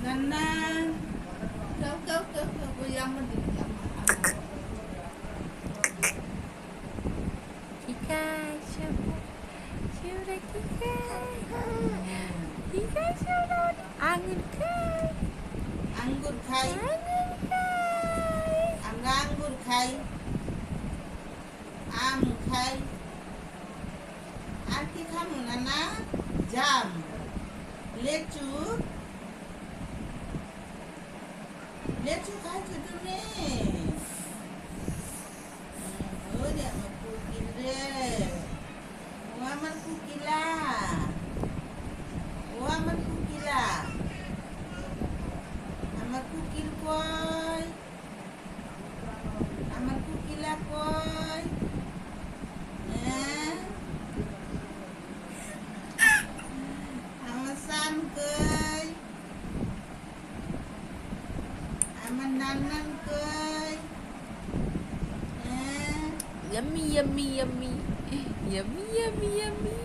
Nana, kau yang mana? Kika, şurada Kika. Kika şurada angin kai. Anggur khai, Angin kai. anggur khai, am khai. আর কি খামু নানা? জাম, লেচু, লেচু খাইছো তুমি? ওরে আমার কুকিল রে, ও আমার কুকিলা, ও আমার কুকিলা, আমার কুকিল কই? আমার কুকিলা কই? হ্যাঁ, আমার সান কই? আমার নান্নান কই? হ্যাঁ, Yummy, yummy, yummy. Yummy, yummy, yummy.